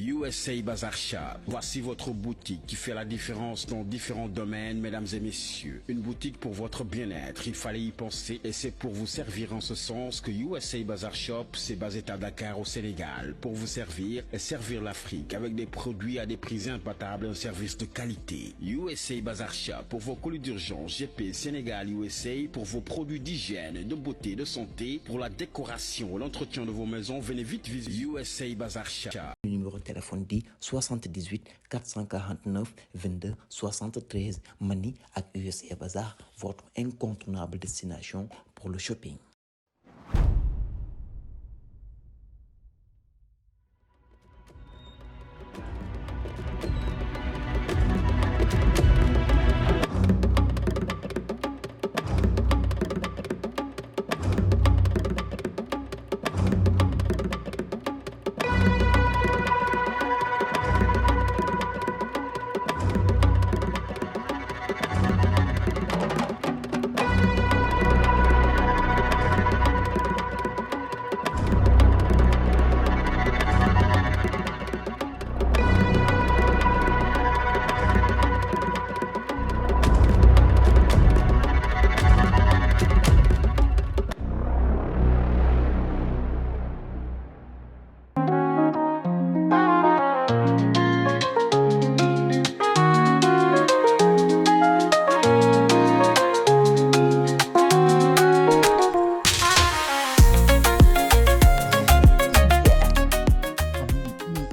USA Bazar Shop, voici votre boutique qui fait la différence dans différents domaines, mesdames et messieurs. Une boutique pour votre bien-être, il fallait y penser et c'est pour vous servir en ce sens que USA Bazar Shop s'est basé à Dakar au Sénégal pour vous servir et servir l'Afrique avec des produits à des prix imbattables et un service de qualité. USA Bazar Shop pour vos colis d'urgence, GP Sénégal USA pour vos produits d'hygiène, de beauté, de santé, pour la décoration, l'entretien de vos maisons, venez vite visiter USA Bazar Shop. Numéro de téléphone dit 78 449 22 73 Mani ak USA Bazar, votre incontournable destination pour le shopping.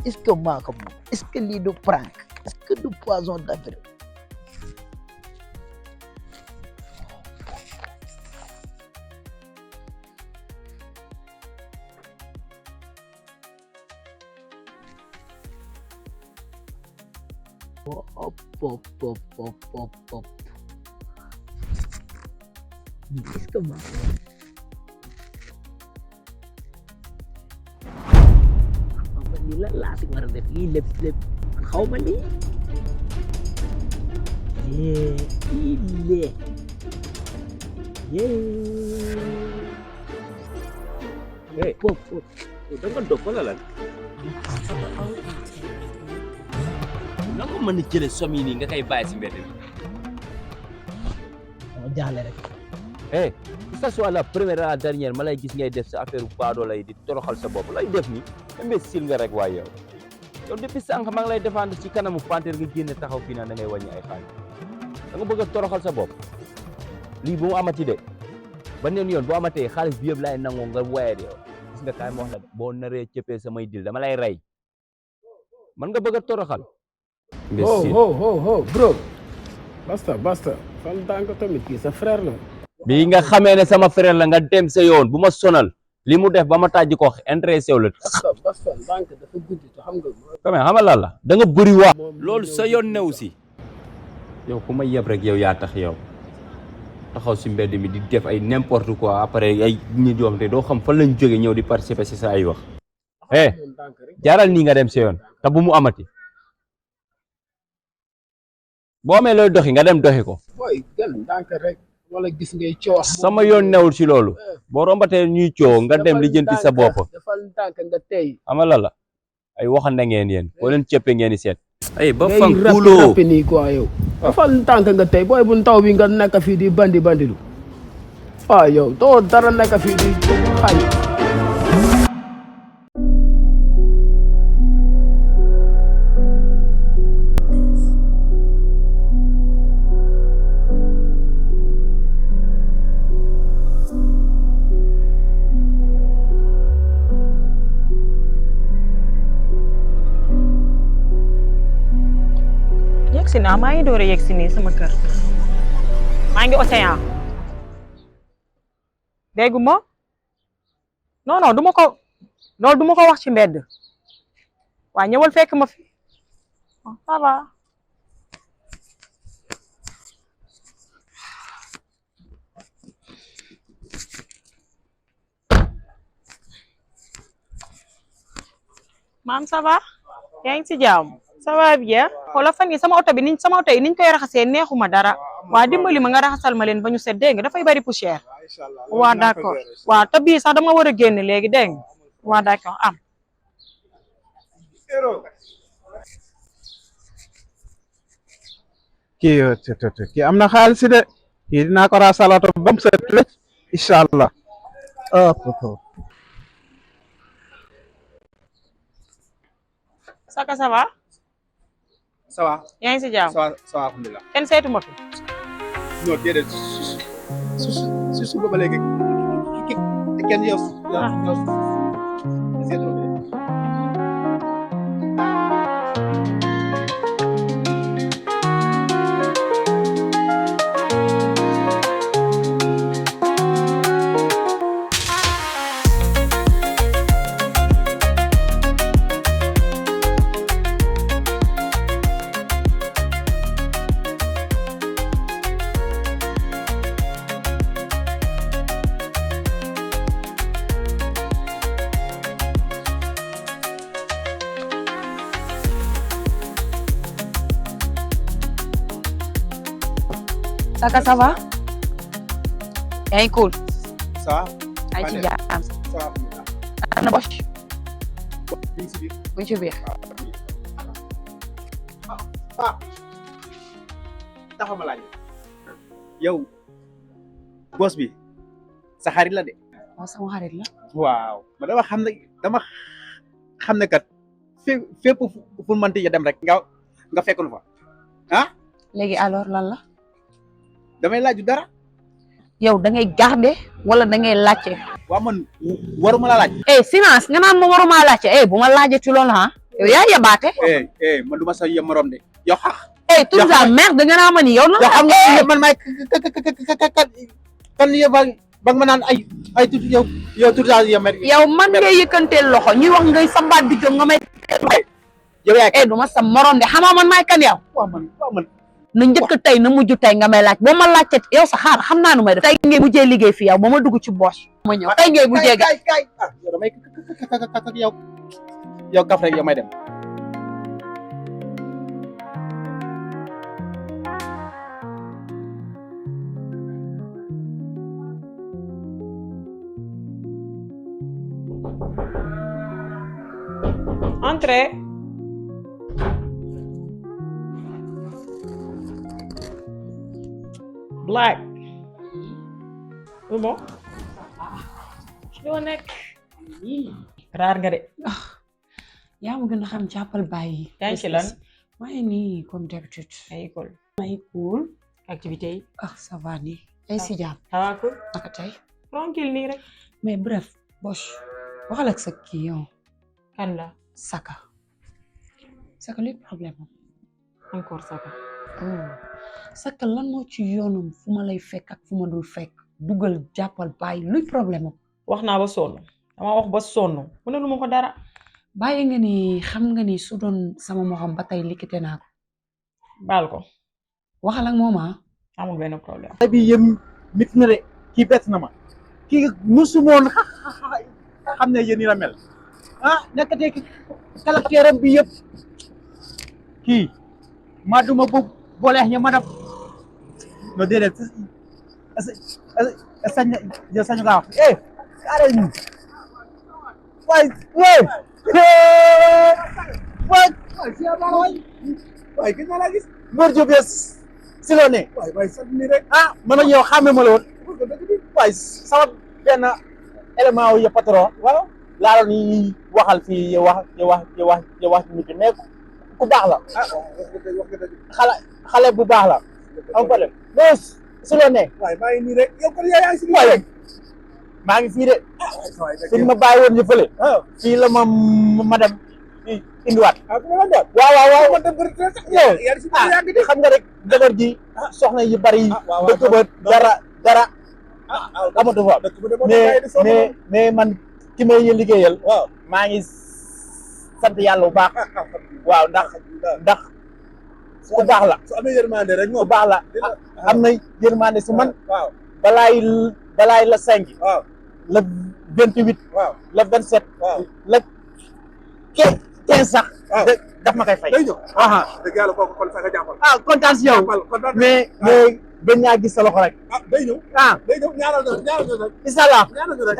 Est-ce que maa ko moom est-ce que lii du prank est-ce que du poison d'avril hop est-ce que maa lii la laa si war a def lii lépp xaw ma lii lee pop da nga dof wala lan nga ko mën a jële som yi nii nga koy bàyyi si mbedd bi dama jaaxle rek que ça soit la première à la dernière ma lay gis ngay def sa affaire baadoo lay di toroxal sa bopp lay def ni imbécile nga rek waaye yow depuis sànq maa ngi lay défendre ci kanamu panter nga génne taxaw fii naan da ngay wàññi ay xaalis da nga bëgg a toroxal sa bopp lii bu mu amati de ba neen yoon boo amatee xaalis bi yëpp laay nangoo nga wayet yow gis nga kaay ma wax la boo naree cëppee samay dil dama lay rey man nga bëgg a toroxal ho bro basta fan tànk tamit kii sa frère la bii nga xamee ne sama frère la nga dem sa yoon bu ma sonal li mu def ba ma tàjji ko intéressé wu la basta tànk dafa guddi te xam nga quand xam nga la da nga bëri wax loolu sa yoon new si yow ku ma yeb rek yow yaa tax yow taxaw si mbedd mi di def ay n'importe quoi après ay nit yoo xam te doo xam fan lañ jóge ñëw di participer si sa ay wax jaaral nii nga dem sa yoon te bu mu amati boo amee looy doxi nga dem doxi ko boy gel tànk rek wala gis ngay coow sama yoon newul si loolu boo rombatee ñuy coow nga dem lijjanti sa bopp defal tànk nga tey ama la ay waxande ngeen yéen boo leen cëppe ngeen di seet ay ba ngay fan kuuloo rappi nii quoi yow defal tànk nga tey booy bu ndaw bi nga nekk fii di bandilu yow doo dara nekk fii di xañ yegsi naa maa ngi door a yegsi nii sama kër maa ngi océan déggu ma non du ma ko loolu du ma ko wax ci mbedd waa ñëwal fekk ma fi ça va maam ça va yaa ngi ci jàmm ça va bien xoolal fan yi sama oto yi niñ koy raxasee neexuma dara waa dimbali ma nga raxasal ma leen ba ñu set dégg nga dafay bari poussière waa d'accord waa te bii sax dama war a génn léegi dégg nga waa d'accord am kii am na xaalis de kii dinaa ko raasalato ba mu set wecc incha allah. Saka ça va. ça va. yaa ngi si jàmm. ça va ça va alhamdulilah. kenn seetu ma fi. non déedéet su suba ba léegi kenn yow seetlu ma. Saka ça va. yaa ngi cool. ça va. ay ci jàmm. ça va alhamdulilah. ana Boch. mi ngi si biir. mu ngi ci biir. taxaw ma laaj yow boss bi sa xarit la de. waaw sama xarit la. waaw ma dama xam ne kat fépp fu mënti ya dem rek nga fekk nu fa ah. léegi alors lan la. damay laaju dara. yow da ngay garder wala da ngay laajte. waaw man waruma la laaj. silence nga naan ma waruma laajte bu ma laajee ci loolu ah. yow yaa yabaate. man du ma sa yem morom de yow xax. tout ça merde nga naa ma ni yow. yoo xam nga man maay kan yow ba nga ma naan ay tuuti yow tuuti saa yem. yow man ngay yëkkanteel loxo ñuy wax ngay sambaat di jóg nga may. yow yaa du ma sa morom de xamaa man maay kan yow. waaw man. na njëkk tey na mujj tey nga may laaj boo ma laajte yow sa xaar xam naa nu may def. tey ngay mujjee liggéey fii yow ba ma dugg ci Boch. ma ñëw tey ngay mujjee kay yow damay yow kaf rek yow may dem. Entrez. Black. Bon. Doo nekk. raar nga de. yaa ma gën a xam jàppal bàyyi. yaa ngi ci lan. maa ngi nii comme d'habitude. ay école. may cool. activité yi. ça va nii. ay si jàmm. ça va cool. naka tey. tranquille nii rek. mais bref Boch waxal ak sa kii yow. kan la. Saka. Saka luy problème am. encore Saka. Saka lan moo ci yoonam fu ma lay fekk ak fu ma dul fekk dugal jàppal bàyyi luy problème am. wax naa ba sonn dama wax ba sonn mu ne lu ma ko dara. bàyyi nga ni xam nga ni su doon sama moxam ba tey likkite naa ko. baal ko. waxal ak moom ah. amul benn problème. bi yëm mit na de kii bett na ma kii musumoon xam ne yéen ñi la mel nekkatee caractère bi yëpp kii ma duma bu booleex ña ma def no déedéet sañ kaa wax kaare ñu waay gën naa laa gis Mor Diop si loo ne waay sant ni rek man ak yow xàmme ma la woon waay sama benn élément wu ya patron waaw laa doon ni waxal fii yow wax nit mais ku baax la xale bu baax la am problème mais si loo ne waay maa ngi nii rek yow kon yaa ngi si waay maa ngi fii de fi ma bàyyi woon ñu fële fii la ma dem indiwaat waaw man dem yow xam nga rek jabar ji soxna yu bari yi dëkk ba dara amatu fa mais man ki may liggéeyal maa ngi sant yàlla bu baax waaw ndax ku baax la su amee yërmande rek ku baax la am na yërmande si man balaay la 5 la 28 la 27 la 15 sax daf ma koy fay day ñëw dëgg yàlla kooku kon sax nga jàppal kontaan si yow mais dañ ñaa gis sa loxo rek day ñëw day ñëw ñaanal na incha allah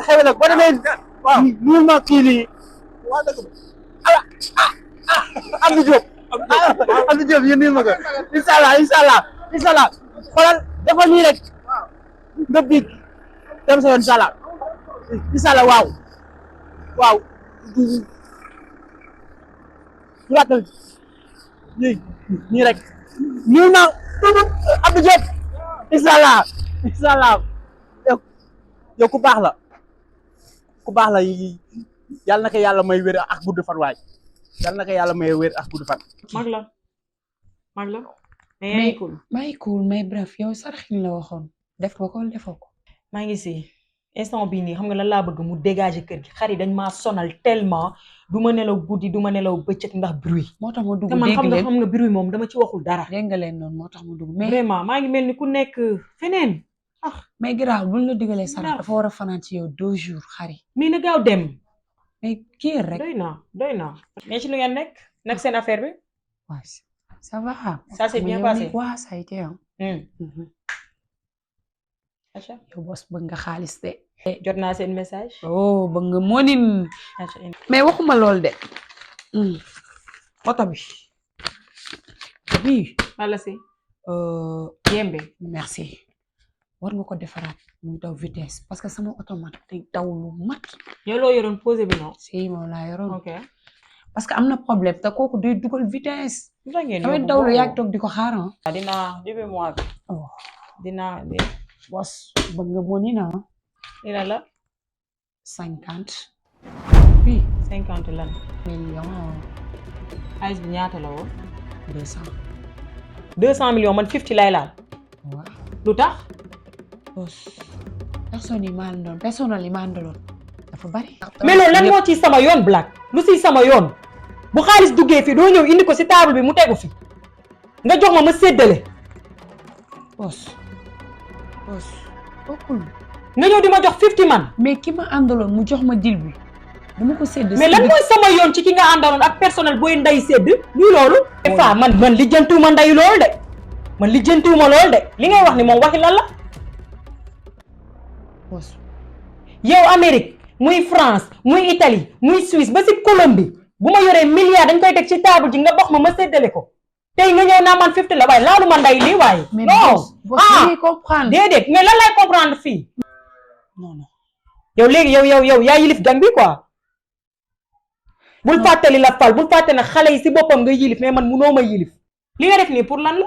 xew nag boo demee waaw ma kii lii waa dëgg ba Abdou Diop Abdou Diop yónnil ma ko inshallah xoolal defal nii rek nga biig dem sa yoon inshallah waaw juraatal nii rek ñëw na Abdou Diop inshallah yow ku baax la yàlla na ko yàlla may wér ak gudd fan waay yàlla na ko yàlla may wér ak gudd fan. mag la mais cool mais bref yow saraxin la waxoon def nga ko defoo ko. maa ngi si instant bii nii xam nga lan laa bëgg mu dégager kër gi xar yi dañ maa sonal tellement du ma nelaw guddi du ma nelaw bëccëg ndax bruit. moo tax ma dugg te man xam nga bruit moom dama ci waxul dara. dégg nga leen noonu moo tax ma dugg mais vraiment maa ngi mel ni ku nekk feneen. mais garaaw buñ la digalee sarax dafa war a fanaan ci yow 2 jours xar yi. mais na gaaw dem. mais kii rek. doy na mais ci lu ngeen nekk nag seen affaire bi. waaw ça va. ça s'est bien passé. waaw ça a été yow bos bëgg nga xaalis de. jot naa seen message. oh bëgg nga monin. mais waxuma lool de. oto bi. bii. wala si. yembe. merci. war nga ko defaraat muy daw vitesse parce que sama oto man day daw lu mat. yow loo yoroon posé bi non. si moom laa yoroon. ok parce que am na problème te kooku day dugal vitesse. damay daw lu yàgg toog di ko xaar ah. dinaa début mois bi. dinaa. bos bëgg nga moni na. ila la. 50. oui 50 lan. millions. xaalis bi ñaata la woon. 200 millions man 50 lay laal. waaw lu tax. personne yi maa ndoon personnel yi maa ndoon dafa bari. mais loolu lan moo ci sama yoon Black lu si sama yoon bu xaalis duggee fii doo ñëw indi ko si table bi mu tegu fi nga jox ma séddale. bos bokkul. nga ñëw di ma jox 50 man. mais ki ma àndaloon mu jox ma dil bi dama ko sédd. mais lan mooy sama yoon ci ki nga àndaloon ak personnel booy nday sédd luy loolu. fa man lijjantiwuma nday loolu de man lijjantiwuma loolu de li ngay wax ni moom waxi lan la. yow Amérique muy France muy Italie muy Suisse ba si Colombie bu ma yoree milliard dañ koy teg ci table ji nga dox ma séddale ko tey nga ñëw naa man 50 la waaye laalu ma nday lii waaye. non comprendre déedéet mais lan lay comprendre fii. non yow léegi yow yaa yilif gang bi quoi. bul fàttali la fal bul fàtte ne xale yi si boppam nga yilif mais man munoo ma yilif. li nga def nii pour lan la.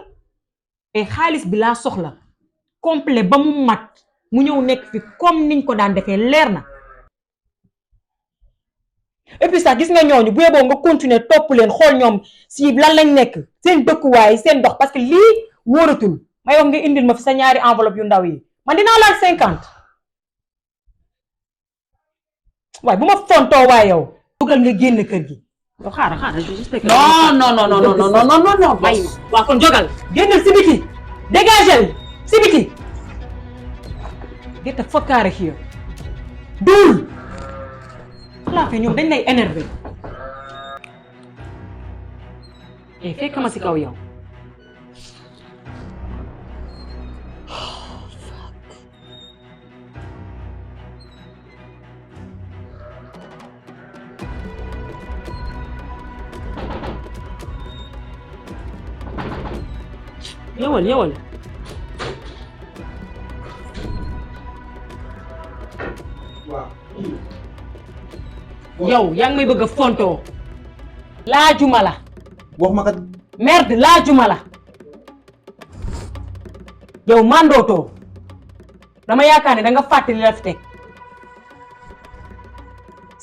et xaalis bi laa soxla complet ba mu mat. mu ñëw nekk fi comme niñ ko daan defee leer na et puis sax gis nga ñooñu bu yeboo nga continuer topp leen xool ñoom si lan lañ nekk seen dëkkuwaay seen dox parce que lii wóoratul may wax nga indil ma fi sa ñaari enveloppe yu ndaw yi man dinaa laal 50 waaye bu ma fontoo waaye yow dugal nga génn kër gi yow xaaral non bàyyi ma waa kon jogal génnal si biti dégagel si biti. Get the fuck out of here. Duul. xalaat fi ñoom dañ lay énervé. fekk ma si kaw yow. ñëwal. yow yaa ngi may bëgg a fontoo laajuma la wax ma kat merde laajuma la yow mandootoo dama yaakaar ne da nga fàttali la fi teg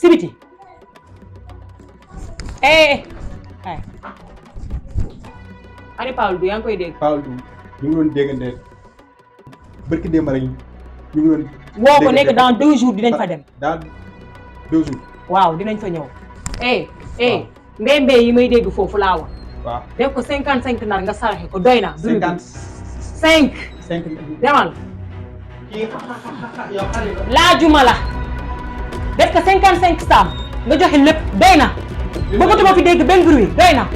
sibiti ay ani Paul du yaa ngi koy dégg. Paul du ñu ngi doon déggante barki démb rek ñu ngi doon. woo ko nekk dans 2 jours dinañ fa dem. dans 2 jours. waaw dinañ fa ñëw. mbéy yi may dégg foofu laa wax. waaw def ko 55 nar nga saraxe ko doy na. 55. demal. laajuma la. def ko 55 saam nga joxe lépp doy na. bëggatuma fi dégg benn bruit doy na.